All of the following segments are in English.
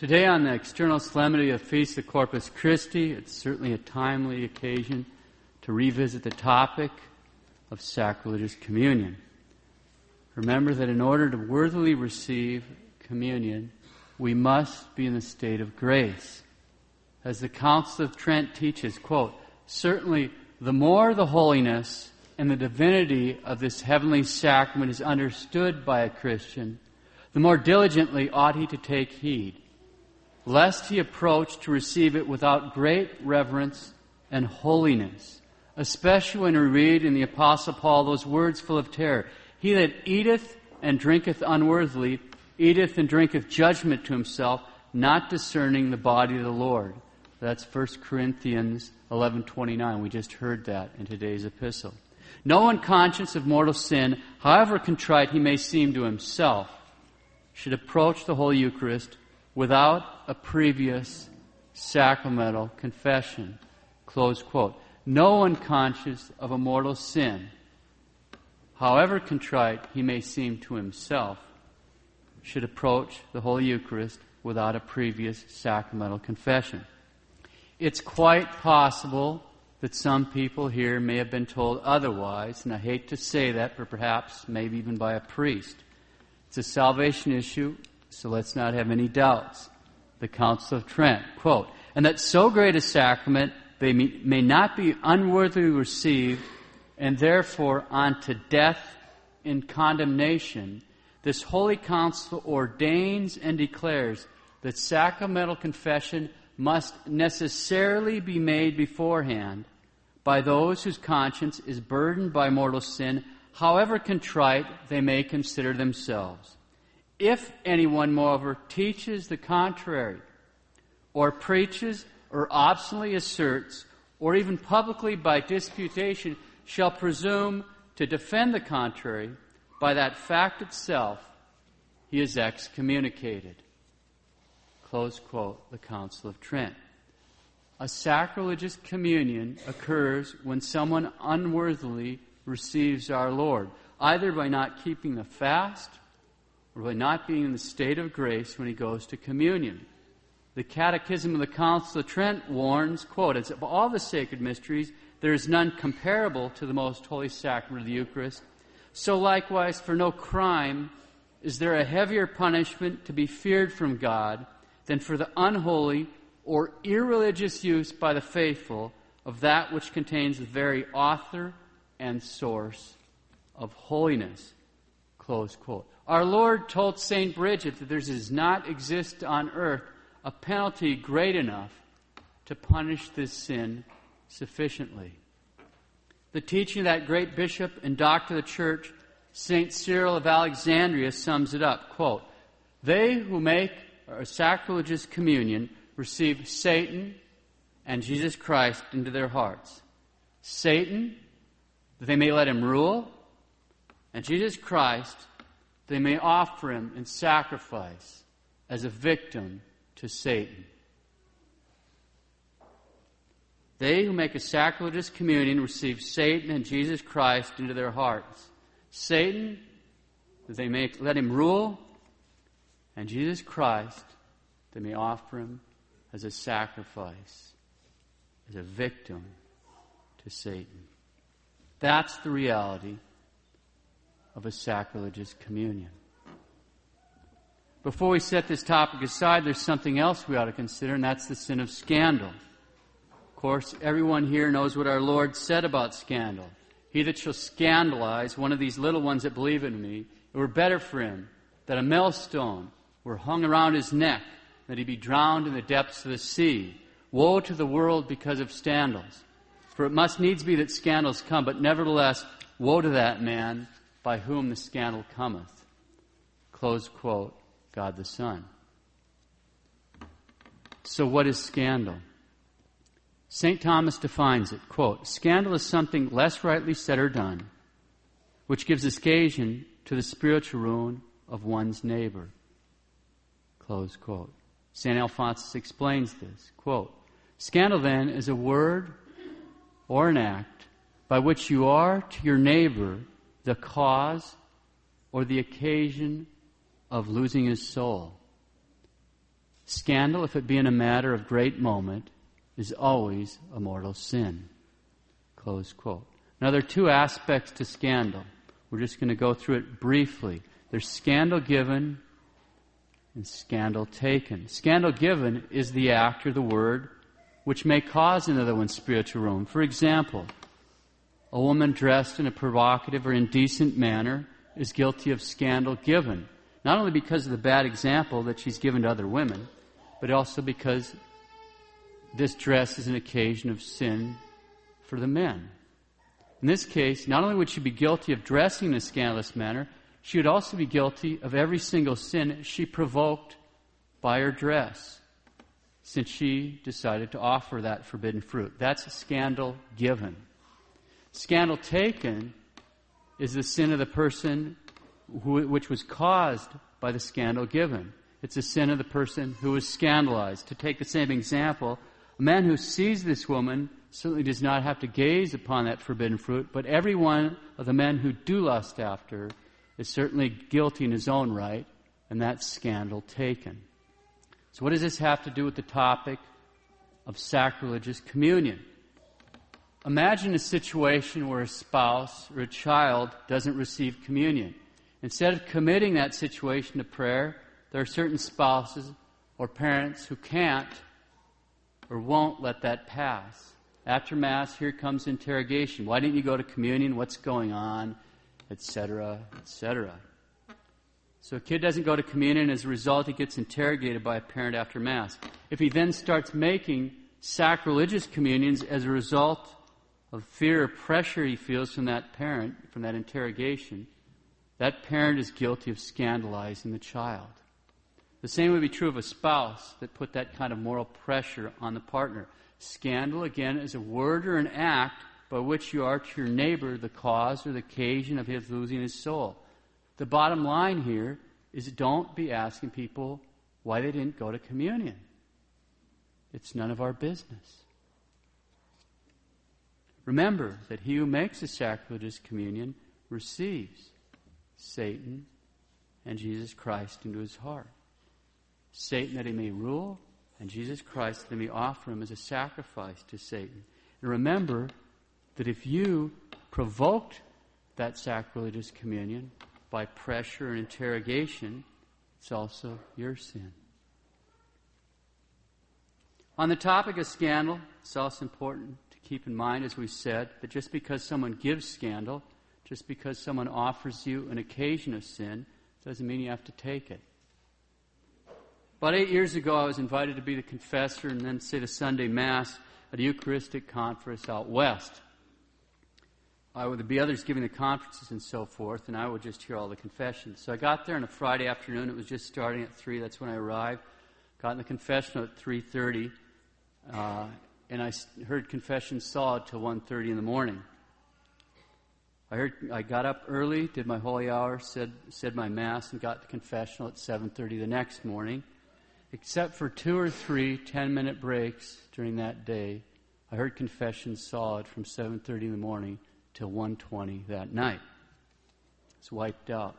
Today, on the external solemnity of Feast of Corpus Christi, it's certainly a timely occasion to revisit the topic of sacrilegious communion. Remember that in order to worthily receive communion, we must be in the state of grace. As the Council of Trent teaches, quote, "Certainly, the more the holiness and the divinity of this heavenly sacrament is understood by a Christian, the more diligently ought he to take heed, lest he approach to receive it without great reverence and holiness, especially when we read in the Apostle Paul those words full of terror, 'He that eateth and drinketh unworthily, eateth and drinketh judgment to himself, not discerning the body of the Lord.'" That's 1 Corinthians 11:29. We just heard that in today's epistle. "No one conscious of mortal sin, however contrite he may seem to himself, should approach the Holy Eucharist without a previous sacramental confession." Close quote. No one conscious of a mortal sin, however contrite he may seem to himself, should approach the Holy Eucharist without a previous sacramental confession. It's quite possible that some people here may have been told otherwise, and I hate to say that, but perhaps maybe even by a priest. It's a salvation issue, so let's not have any doubts. The Council of Trent, quote, "And that so great a sacrament they may not be unworthily received, and therefore unto death in condemnation, this Holy Council ordains and declares that sacramental confession must necessarily be made beforehand by those whose conscience is burdened by mortal sin, however contrite they may consider themselves. If anyone, moreover, teaches the contrary, or preaches, or obstinately asserts, or even publicly by disputation shall presume to defend the contrary, by that fact itself he is excommunicated." Close quote, the Council of Trent. A sacrilegious communion occurs when someone unworthily receives our Lord, either by not keeping the fast or by not being in the state of grace when he goes to communion. The Catechism of the Council of Trent warns, quote, "As of all the sacred mysteries, there is none comparable to the most holy sacrament of the Eucharist. So likewise, for no crime is there a heavier punishment to be feared from God than for the unholy or irreligious use by the faithful of that which contains the very author and source of holiness." Close quote. Our Lord told St. Bridget that there does not exist on earth a penalty great enough to punish this sin sufficiently. The teaching of that great bishop and doctor of the church, St. Cyril of Alexandria, sums it up, quote, "They who make a sacrilegious communion receive Satan and Jesus Christ into their hearts. Satan, that they may let him rule, and Jesus Christ, they may offer him in sacrifice as a victim to Satan." They who make a sacrilegious communion receive Satan and Jesus Christ into their hearts. Satan, that they may let him rule, and Jesus Christ, they may offer him as a sacrifice, as a victim to Satan. That's the reality of a sacrilegious communion. Before we set this topic aside, there's something else we ought to consider, and that's the sin of scandal. Of course, everyone here knows what our Lord said about scandal. "He that shall scandalize one of these little ones that believe in me, it were better for him that a millstone were hung around his neck, that he be drowned in the depths of the sea. Woe to the world because of scandals. For it must needs be that scandals come, but nevertheless, woe to that man by whom the scandal cometh." Close quote, God the Son. So what is scandal? St. Thomas defines it, quote, "Scandal is something less rightly said or done, which gives occasion to the spiritual ruin of one's neighbor." Close quote. St. Alphonsus explains this, quote, "Scandal then is a word or an act by which you are to your neighbor the cause or the occasion of losing his soul. Scandal, if it be in a matter of great moment, is always a mortal sin. Close quote. Now, there are two aspects to scandal. We're just going to go through it briefly. There's scandal given and scandal taken. Scandal given is the act or the word which may cause another one's spiritual ruin. For example, a woman dressed in a provocative or indecent manner is guilty of scandal given, not only because of the bad example that she's given to other women, but also because this dress is an occasion of sin for the men. In this case, not only would she be guilty of dressing in a scandalous manner, she would also be guilty of every single sin she provoked by her dress, since she decided to offer that forbidden fruit. That's a scandal given. Scandal taken is the sin of the person which was caused by the scandal given. It's the sin of the person who was scandalized. To take the same example, a man who sees this woman certainly does not have to gaze upon that forbidden fruit, but every one of the men who do lust after her is certainly guilty in his own right, and that's scandal taken. So what does this have to do with the topic of sacrilegious communion? Imagine a situation where a spouse or a child doesn't receive communion. Instead of committing that situation to prayer, there are certain spouses or parents who can't or won't let that pass. After Mass, here comes interrogation. Why didn't you go to communion? What's going on? Etc., etc. So a kid doesn't go to communion. As a result, he gets interrogated by a parent after Mass. If he then starts making sacrilegious communions as a result of fear or pressure he feels from that parent, from that interrogation, that parent is guilty of scandalizing the child. The same would be true of a spouse that put that kind of moral pressure on the partner. Scandal, again, is a word or an act by which you are to your neighbor the cause or the occasion of his losing his soul. The bottom line here is don't be asking people why they didn't go to communion. It's none of our business. Remember that he who makes a sacrilegious communion receives Satan and Jesus Christ into his heart. Satan that he may rule, and Jesus Christ that he may offer him as a sacrifice to Satan. And remember that if you provoked that sacrilegious communion by pressure and interrogation, it's also your sin. On the topic of scandal, it's also important to keep in mind, as we said, that just because someone gives scandal, just because someone offers you an occasion of sin, doesn't mean you have to take it. About 8 years ago, I was invited to be the confessor and then say the Sunday Mass at a Eucharistic conference out west. I would be others giving the conferences and so forth, and I would just hear all the confessions. So I got there on a Friday afternoon. It was just starting at 3. That's when I arrived. Got in the confessional at 3:30, and I heard confessions solid till 1:30 in the morning. I got up early, did my holy hour, said my Mass, and got to confessional at 7:30 the next morning. Except for 2 or 3 10-minute breaks during that day, I heard confessions solid from 7:30 in the morning till 1:20 that night. It's wiped out.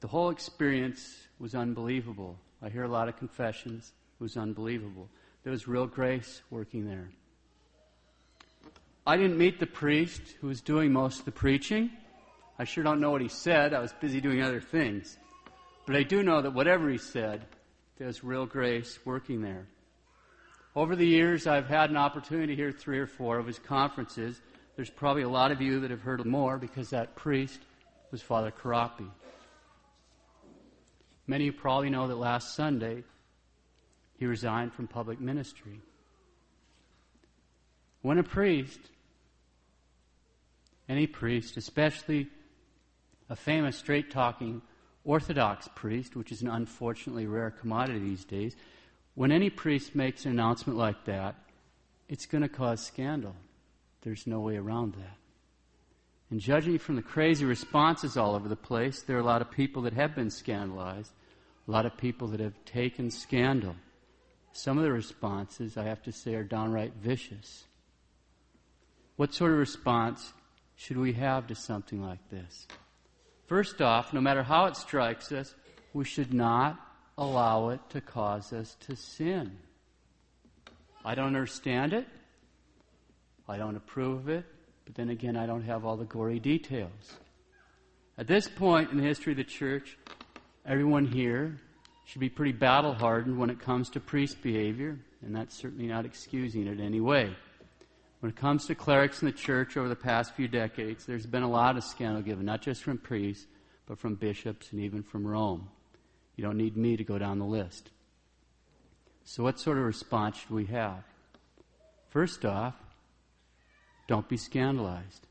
The whole experience was unbelievable. I hear a lot of confessions. It was unbelievable. There was real grace working there. I didn't meet the priest who was doing most of the preaching. I sure don't know what he said. I was busy doing other things. But I do know that whatever he said, there's real grace working there. Over the years, I've had an opportunity to hear 3 or 4 of his conferences. There's probably a lot of you that have heard more because that priest was Father Corpus. Many of you probably know that last Sunday, he resigned from public ministry. When a priest, any priest, especially a famous straight-talking Orthodox priest, which is an unfortunately rare commodity these days, when any priest makes an announcement like that, it's going to cause scandal. There's no way around that. And judging from the crazy responses all over the place, there are a lot of people that have been scandalized, a lot of people that have taken scandal. Some of the responses, I have to say, are downright vicious. What sort of response should we have to something like this? First off, no matter how it strikes us, we should not allow it to cause us to sin. I don't understand it. I don't approve of it. But then again, I don't have all the gory details. At this point in the history of the church, everyone here should be pretty battle-hardened when it comes to priest behavior, and that's certainly not excusing it in any way. When it comes to clerics in the church over the past few decades, there's been a lot of scandal given, not just from priests, but from bishops and even from Rome. You don't need me to go down the list. So what sort of response should we have? First off, don't be scandalized.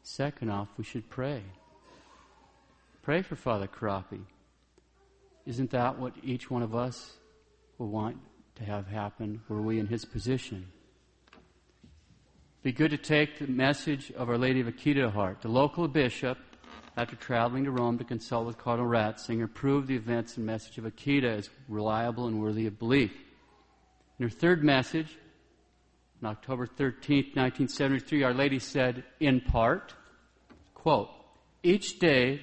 Second off, we should pray. Pray for Father Corpus. Isn't that what each one of us will want to have happen were we in his position? It'd be good to take the message of Our Lady of Akita to heart. The local bishop, after traveling to Rome to consult with Cardinal Ratzinger, proved the events and message of Akita as reliable and worthy of belief. In her third message, on October 13th, 1973, Our Lady said, in part, quote, each day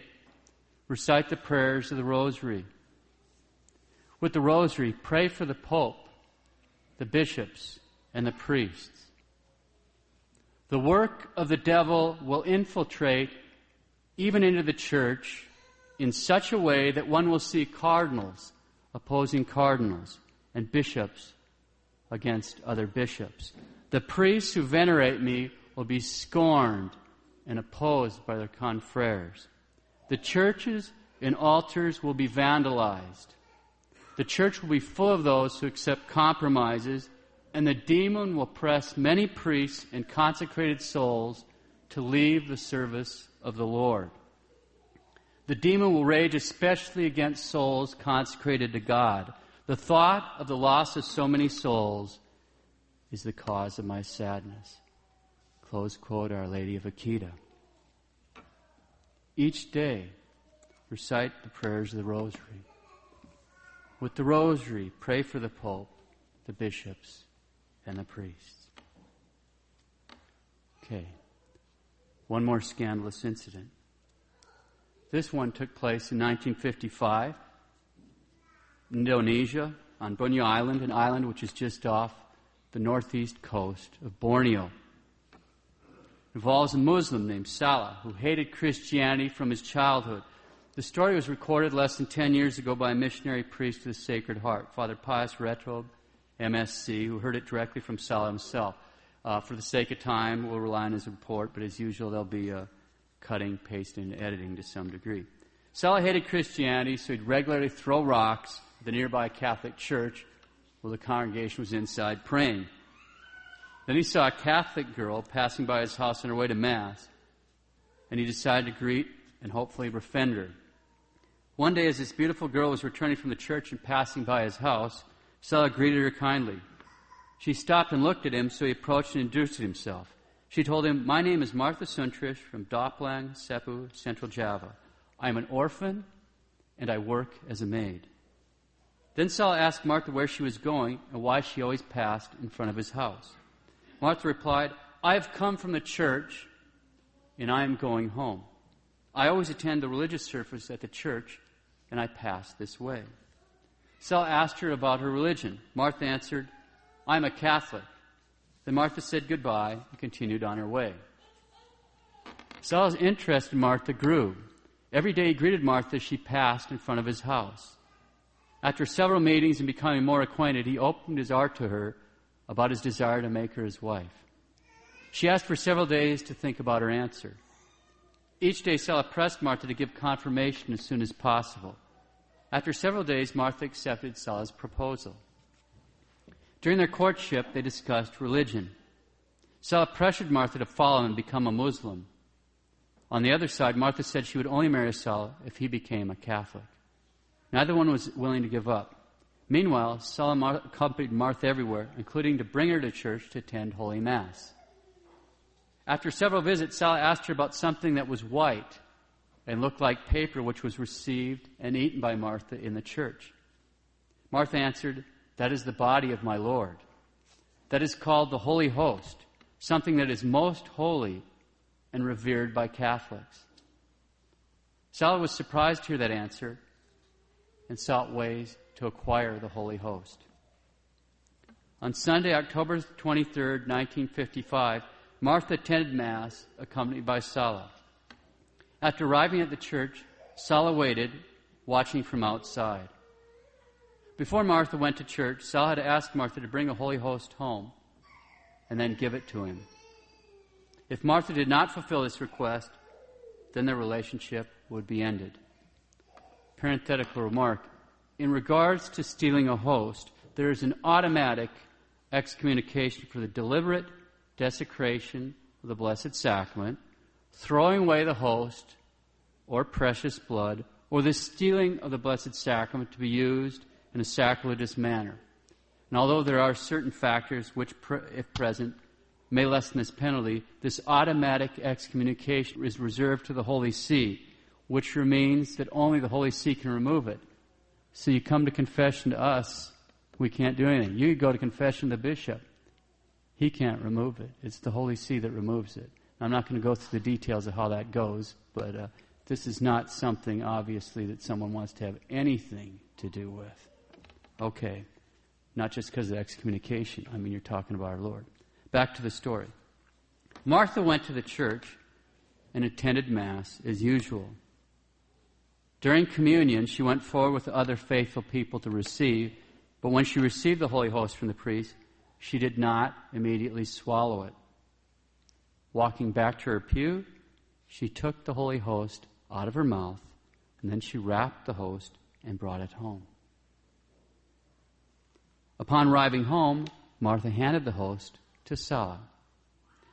recite the prayers of the Rosary. With the Rosary, pray for the Pope, the bishops, and the priests. The work of the devil will infiltrate even into the church in such a way that one will see cardinals opposing cardinals and bishops against other bishops. The priests who venerate me will be scorned and opposed by their confreres. The churches and altars will be vandalized. The church will be full of those who accept compromises, and the demon will press many priests and consecrated souls to leave the service of the Lord. The demon will rage especially against souls consecrated to God. The thought of the loss of so many souls is the cause of my sadness. Close quote, Our Lady of Akita. Each day, recite the prayers of the Rosary. With the Rosary, pray for the Pope, the bishops, and the priests. Okay. One more scandalous incident. This one took place in 1955 in Indonesia, on Borneo Island, an island which is just off the northeast coast of Borneo. It involves a Muslim named Salah who hated Christianity from his childhood. The story was recorded less than 10 years ago by a missionary priest of the Sacred Heart, Father Pius Retrobe, MSc, who heard it directly from Salah himself. For the sake of time, we'll rely on his report, but as usual, there'll be cutting, pasting, and editing to some degree. Salah hated Christianity, so he'd regularly throw rocks at the nearby Catholic church while the congregation was inside praying. Then he saw a Catholic girl passing by his house on her way to Mass, and he decided to greet and hopefully befriend her. One day, as this beautiful girl was returning from the church and passing by his house, Salah greeted her kindly. She stopped and looked at him, so he approached and introduced himself. She told him, "My name is Martha Suntrish from Doplang, Cepu, Central Java. I am an orphan, and I work as a maid." Then Salah asked Martha where she was going and why she always passed in front of his house. Martha replied, "I have come from the church, and I am going home. I always attend the religious service at the church, and I pass this way." Salah asked her about her religion. Martha answered, "I'm a Catholic." Then Martha said goodbye and continued on her way. Salah's interest in Martha grew. Every day he greeted Martha as she passed in front of his house. After several meetings and becoming more acquainted, he opened his heart to her about his desire to make her his wife. She asked for several days to think about her answer. Each day, Salah pressed Martha to give confirmation as soon as possible. After several days, Martha accepted Salah's proposal. During their courtship, they discussed religion. Salah pressured Martha to follow him and become a Muslim. On the other side, Martha said she would only marry Salah if he became a Catholic. Neither one was willing to give up. Meanwhile, Salah accompanied Martha everywhere, including to bring her to church to attend Holy Mass. After several visits, Salah asked her about something that was white and looked like paper, which was received and eaten by Martha in the church. Martha answered, "That is the body of my Lord. That is called the Holy Host, something that is most holy and revered by Catholics." Salah was surprised to hear that answer, and sought ways to acquire the Holy Host. On Sunday, October 23rd, 1955, Martha attended Mass, accompanied by Sala. After arriving at the church, Sala waited, watching from outside. Before Martha went to church, Sala had asked Martha to bring a Holy Host home and then give it to him. If Martha did not fulfill this request, then their relationship would be ended. Parenthetical remark: in regards to stealing a host, there is an automatic excommunication for the deliberate desecration of the Blessed Sacrament, throwing away the host or precious blood, or the stealing of the Blessed Sacrament to be used in a sacrilegious manner. And although there are certain factors which, if present, may lessen this penalty, this automatic excommunication is reserved to the Holy See, which means that only the Holy See can remove it. So you come to confession to us, we can't do anything. You go to confession to the bishop. He can't remove it. It's the Holy See that removes it. I'm not going to go through the details of how that goes, but this is not something, obviously, that someone wants to have anything to do with. Okay. Not just because of excommunication. I mean, you're talking about our Lord. Back to the story. Martha went to the church and attended Mass as usual. During communion, she went forward with the other faithful people to receive, but when she received the Holy Host from the priest, she did not immediately swallow it. Walking back to her pew, she took the Holy Host out of her mouth, and then she wrapped the host and brought it home. Upon arriving home, Martha handed the host to Sala.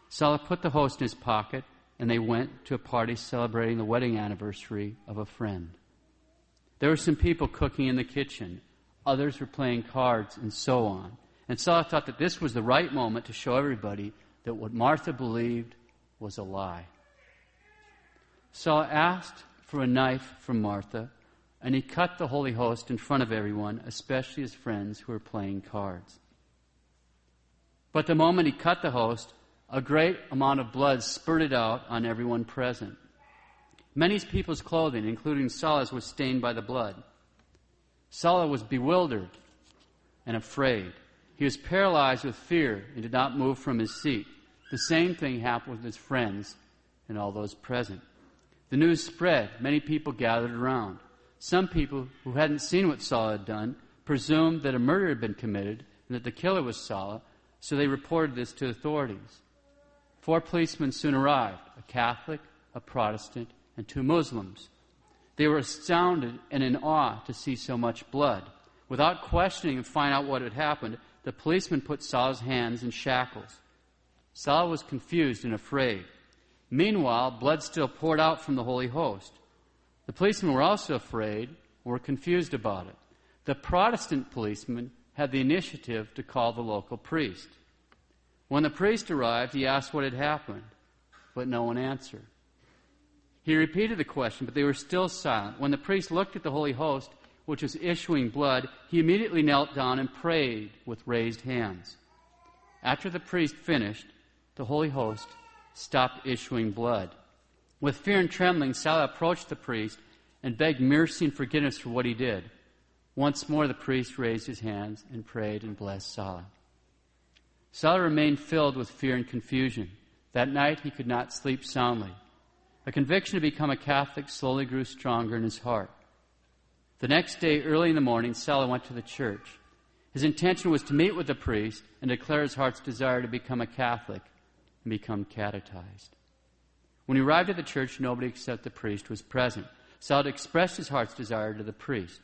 Sala put the host in his pocket, and they went to a party celebrating the wedding anniversary of a friend. There were some people cooking in the kitchen. Others were playing cards, and so on. And Sala thought that this was the right moment to show everybody that what Martha believed was a lie. Sala asked for a knife from Martha, and he cut the Holy Host in front of everyone, especially his friends who were playing cards. But the moment he cut the host, a great amount of blood spurted out on everyone present. Many people's clothing, including Sala's, was stained by the blood. Sala was bewildered and afraid. He was paralyzed with fear and did not move from his seat. The same thing happened with his friends and all those present. The news spread. Many people gathered around. Some people who hadn't seen what Sala had done presumed that a murder had been committed and that the killer was Sala, so they reported this to authorities. 4 policemen soon arrived, a Catholic, a Protestant, and 2 Muslims. They were astounded and in awe to see so much blood. Without questioning and finding out what had happened, the policemen put Sala's hands in shackles. Sala was confused and afraid. Meanwhile, blood still poured out from the Holy Host. The policemen were also afraid and were confused about it. The Protestant policeman had the initiative to call the local priest. When the priest arrived, he asked what had happened, but no one answered. He repeated the question, but they were still silent. When the priest looked at the Holy Host, which was issuing blood, he immediately knelt down and prayed with raised hands. After the priest finished, the Holy Host stopped issuing blood. With fear and trembling, Sala approached the priest and begged mercy and forgiveness for what he did. Once more the priest raised his hands and prayed and blessed Sala. Sala remained filled with fear and confusion. That night he could not sleep soundly. A conviction to become a Catholic slowly grew stronger in his heart. The next day, early in the morning, Sala went to the church. His intention was to meet with the priest and declare his heart's desire to become a Catholic and become catechized. When he arrived at the church, nobody except the priest was present. Sala expressed his heart's desire to the priest.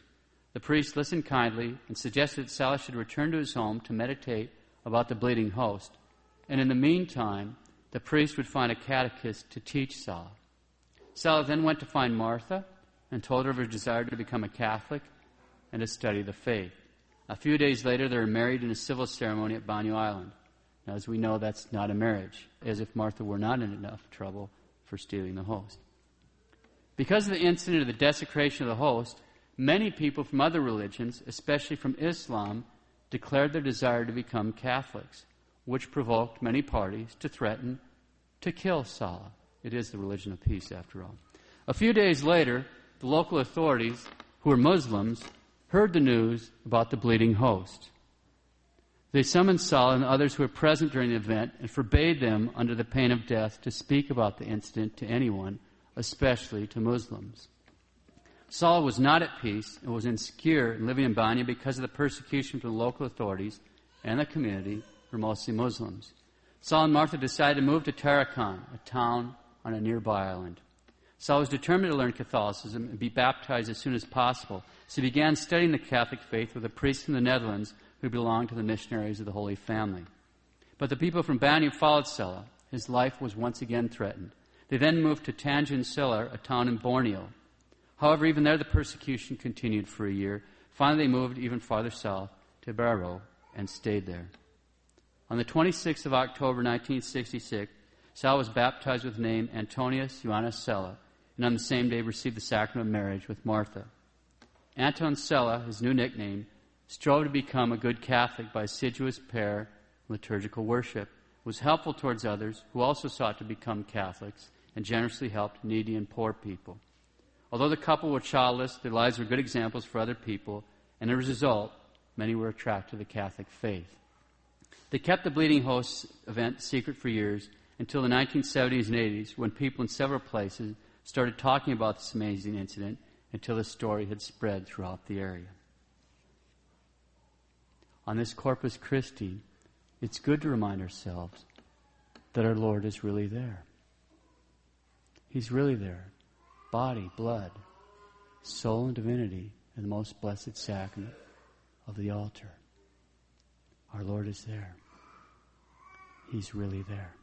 The priest listened kindly and suggested that Sala should return to his home to meditate about the bleeding host. And in the meantime, the priest would find a catechist to teach Sala. Sala then went to find Martha and told her of her desire to become a Catholic and to study the faith. A few days later, they were married in a civil ceremony at Banyu Island. Now, as we know, that's not a marriage, as if Martha were not in enough trouble for stealing the host. Because of the incident of the desecration of the host, many people from other religions, especially from Islam, declared their desire to become Catholics, which provoked many parties to threaten to kill Sala. It is the religion of peace, after all. A few days later, the local authorities, who were Muslims, heard the news about the bleeding host. They summoned Saul and others who were present during the event and forbade them, under the pain of death, to speak about the incident to anyone, especially to Muslims. Saul was not at peace and was insecure and living in bondage because of the persecution from the local authorities and the community were mostly Muslims. Saul and Martha decided to move to Tarakan, a town on a nearby island. Saul was determined to learn Catholicism and be baptized as soon as possible, so he began studying the Catholic faith with a priest from the Netherlands who belonged to the missionaries of the Holy Family. But the people from Banyu followed Saul. His life was once again threatened. They then moved to Tanjung Silar, a town in Borneo. However, even there the persecution continued for a year. Finally, they moved even farther south to Barrow and stayed there. On the 26th of October, 1966, Saul was baptized with the name Antonius Ioannis Sella, and on the same day received the sacrament of marriage with Martha. Anton Sella, his new nickname, strove to become a good Catholic by assiduous prayer and liturgical worship, was helpful towards others who also sought to become Catholics, and generously helped needy and poor people. Although the couple were childless, their lives were good examples for other people, and as a result, many were attracted to the Catholic faith. They kept the bleeding host event secret for years until the 1970s and 80s, when people in several places started talking about this amazing incident until the story had spread throughout the area. On this Corpus Christi, it's good to remind ourselves that our Lord is really there. He's really there. Body, blood, soul, and divinity in the most blessed sacrament of the altar. Our Lord is there. He's really there.